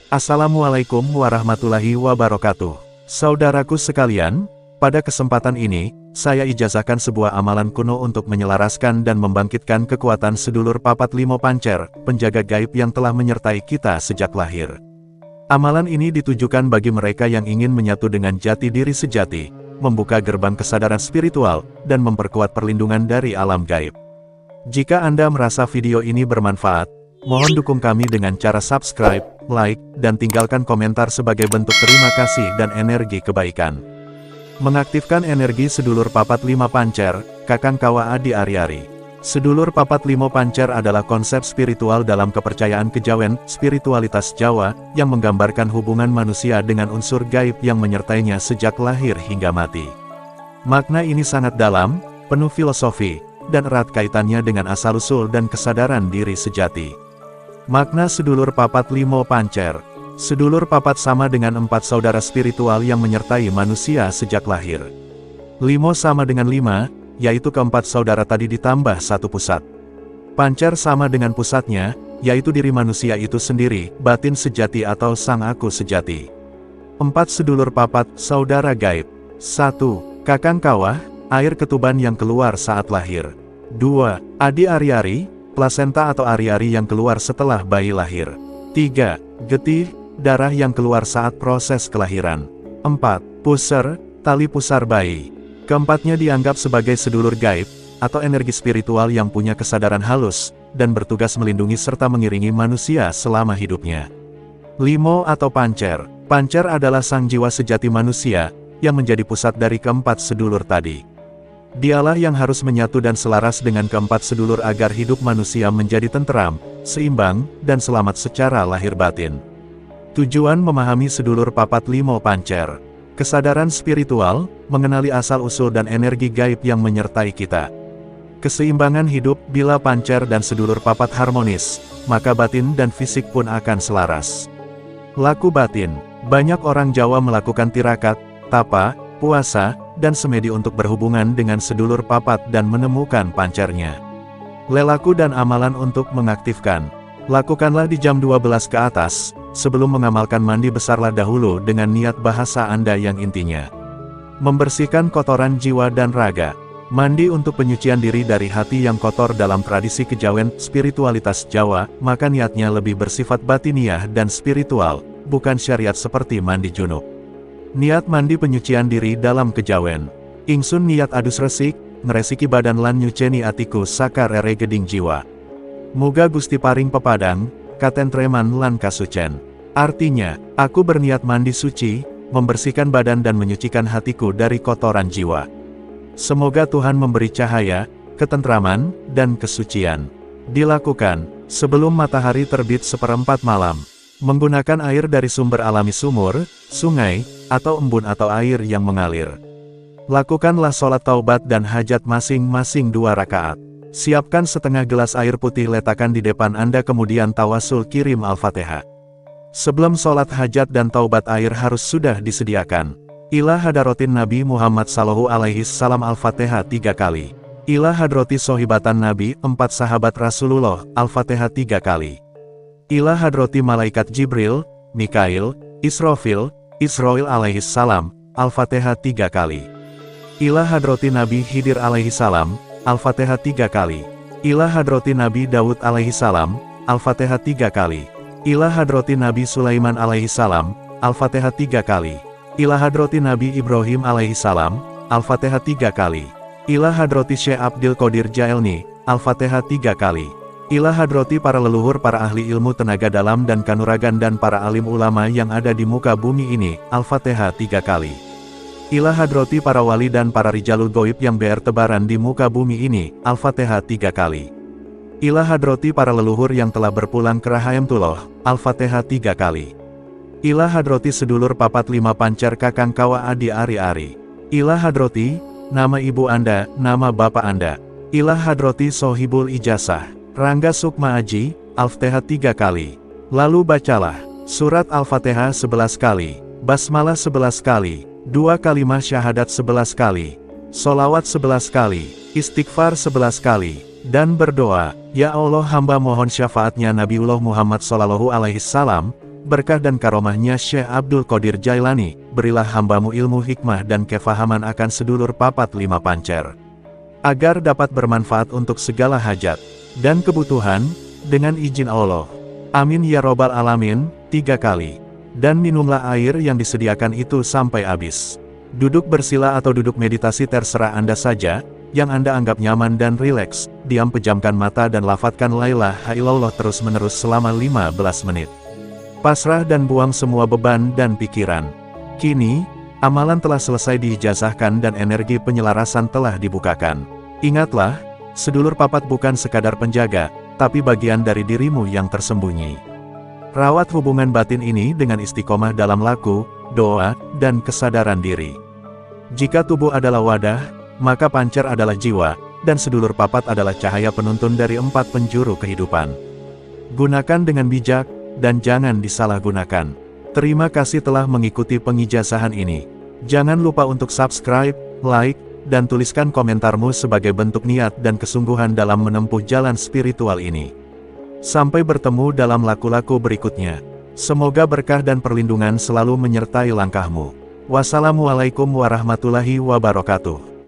Assalamualaikum warahmatullahi wabarakatuh. Saudaraku sekalian, pada kesempatan ini, saya ijazahkan sebuah amalan kuno untuk menyelaraskan dan membangkitkan kekuatan sedulur papat limo pancer, penjaga gaib yang telah menyertai kita sejak lahir. Amalan ini ditujukan bagi mereka yang ingin menyatu dengan jati diri sejati, membuka gerbang kesadaran spiritual, dan memperkuat perlindungan dari alam gaib. Jika Anda merasa video ini bermanfaat, mohon dukung kami dengan cara subscribe, like, dan tinggalkan komentar sebagai bentuk terima kasih dan energi kebaikan. Mengaktifkan energi sedulur papat lima pancer, Kakang Kawa Adi Ari-Ari. Sedulur papat limo pancer adalah konsep spiritual dalam kepercayaan kejawen, spiritualitas Jawa, yang menggambarkan hubungan manusia dengan unsur gaib yang menyertainya sejak lahir hingga mati. Makna ini sangat dalam, penuh filosofi, dan erat kaitannya dengan asal-usul dan kesadaran diri sejati. Makna sedulur papat limo pancer. Sedulur papat sama dengan 4 saudara spiritual yang menyertai manusia sejak lahir. Limo sama dengan 5, yaitu keempat saudara tadi ditambah 1 pusat. Pancer sama dengan pusatnya, yaitu diri manusia itu sendiri, batin sejati atau sang aku sejati. 4 sedulur papat, saudara gaib. 1. Kakang Kawah, air ketuban yang keluar saat lahir. 2. Adi Ari-Ari, plasenta atau ari-ari yang keluar setelah bayi lahir. 3. Getih, darah yang keluar saat proses kelahiran. 4. Pusar, tali pusar bayi. Keempatnya dianggap sebagai sedulur gaib, atau energi spiritual yang punya kesadaran halus, dan bertugas melindungi serta mengiringi manusia selama hidupnya. Limo atau pancer. Pancer adalah sang jiwa sejati manusia, yang menjadi pusat dari keempat sedulur tadi. Dialah yang harus menyatu dan selaras dengan keempat sedulur agar hidup manusia menjadi tenteram, seimbang, dan selamat secara lahir batin. Tujuan memahami sedulur papat limo pancer. Kesadaran spiritual, mengenali asal-usul dan energi gaib yang menyertai kita. Keseimbangan hidup, bila pancer dan sedulur papat harmonis, maka batin dan fisik pun akan selaras. Laku batin. Banyak orang Jawa melakukan tirakat, tapa, puasa, dan semedi untuk berhubungan dengan sedulur papat dan menemukan pancernya. Lelaku dan amalan untuk mengaktifkan. Lakukanlah di jam 12 ke atas, sebelum mengamalkan mandi besarlah dahulu dengan niat bahasa Anda yang intinya membersihkan kotoran jiwa dan raga. Mandi untuk penyucian diri dari hati yang kotor dalam tradisi kejawen, spiritualitas Jawa, maka niatnya lebih bersifat batiniah dan spiritual, bukan syariat seperti mandi junub. Niat mandi penyucian diri dalam kejawen. Ingsun niat adus resik, ngeresiki badan lan nyuceni atiku saka rere geding jiwa. Muga Gusti paring pepadang, katentreman lan kasucen. Artinya, aku berniat mandi suci, membersihkan badan dan menyucikan hatiku dari kotoran jiwa. Semoga Tuhan memberi cahaya, ketentraman, dan kesucian. Dilakukan, sebelum matahari terbit 1/4 malam. Menggunakan air dari sumber alami sumur, sungai, atau embun atau air yang mengalir. Lakukanlah sholat taubat dan hajat masing-masing 2 rakaat. Siapkan setengah gelas air putih letakkan di depan Anda kemudian tawasul kirim Al-Fatihah. Sebelum sholat hajat dan taubat air harus sudah disediakan. Ila hadarotin Nabi Muhammad Sallallahu Alaihi Wasallam Al-Fatihah 3 kali. Ila hadrati sohibatan Nabi 4 sahabat Rasulullah Al-Fatihah 3 kali. Ila hadrati malaikat Jibril, Mikail, Israfil, Israil alaihi salam, Al-Fatihah 3 kali. Ila hadrati Nabi Khidir alaihi salam, Al-Fatihah 3 kali. Ila hadrati Nabi Daud alaihi salam, Al-Fatihah 3 kali. Ila hadrati Nabi Sulaiman alaihi salam, Al-Fatihah 3 kali. Ila hadrati Nabi Ibrahim alaihi salam, Al-Fatihah 3 kali. Ila hadrati Syekh Abdul Qadir Jailni, Al-Fatihah 3 kali. Ila hadrati para leluhur para ahli ilmu tenaga dalam dan kanuragan dan para alim ulama yang ada di muka bumi ini, Al-Fatihah 3 kali. Ila hadrati para wali dan para rijalul goib yang bertebaran di muka bumi ini, Al-Fatihah 3 kali. Ila hadrati para leluhur yang telah berpulang ke Rahayamtullah, Al-Fatihah 3 kali. Ila hadrati sedulur papat lima pancer Kakang Kawa Adi Ari-Ari. Ila hadrati, nama ibu Anda, nama bapak Anda. Ila hadrati sohibul ijazah, Rangga Sukma Aji, Al-Fatihah 3 kali. Lalu bacalah, surat Al-Fatihah 11 kali, basmalah 11 kali, 2 kalimah syahadat 11 kali, solawat 11 kali, istighfar 11 kali, dan berdoa, Ya Allah hamba mohon syafaatnya Nabiullah Muhammad Sallallahu Alaihi Wasallam, berkah dan karomahnya Syekh Abdul Qadir Jailani, berilah hambamu ilmu hikmah dan kefahaman akan sedulur papat 5 pancer. Agar dapat bermanfaat untuk segala hajat dan kebutuhan, dengan izin Allah. Amin ya robbal alamin, 3 kali. Dan minumlah air yang disediakan itu sampai habis. Duduk bersila atau duduk meditasi terserah Anda saja, yang Anda anggap nyaman dan rileks. Diam, pejamkan mata dan lafadzkan la ilaha illallah terus-menerus selama 15 menit. Pasrah dan buang semua beban dan pikiran. Kini, amalan telah selesai diijazahkan dan energi penyelarasan telah dibukakan. Ingatlah, sedulur papat bukan sekadar penjaga, tapi bagian dari dirimu yang tersembunyi. Rawat hubungan batin ini dengan istiqomah dalam laku, doa, dan kesadaran diri. Jika tubuh adalah wadah, maka pancer adalah jiwa, dan sedulur papat adalah cahaya penuntun dari 4 penjuru kehidupan. Gunakan dengan bijak, dan jangan disalahgunakan. Terima kasih telah mengikuti pengijazahan ini. Jangan lupa untuk subscribe, like, dan tuliskan komentarmu sebagai bentuk niat dan kesungguhan dalam menempuh jalan spiritual ini. Sampai bertemu dalam laku-laku berikutnya. Semoga berkah dan perlindungan selalu menyertai langkahmu. Wassalamualaikum warahmatullahi wabarakatuh.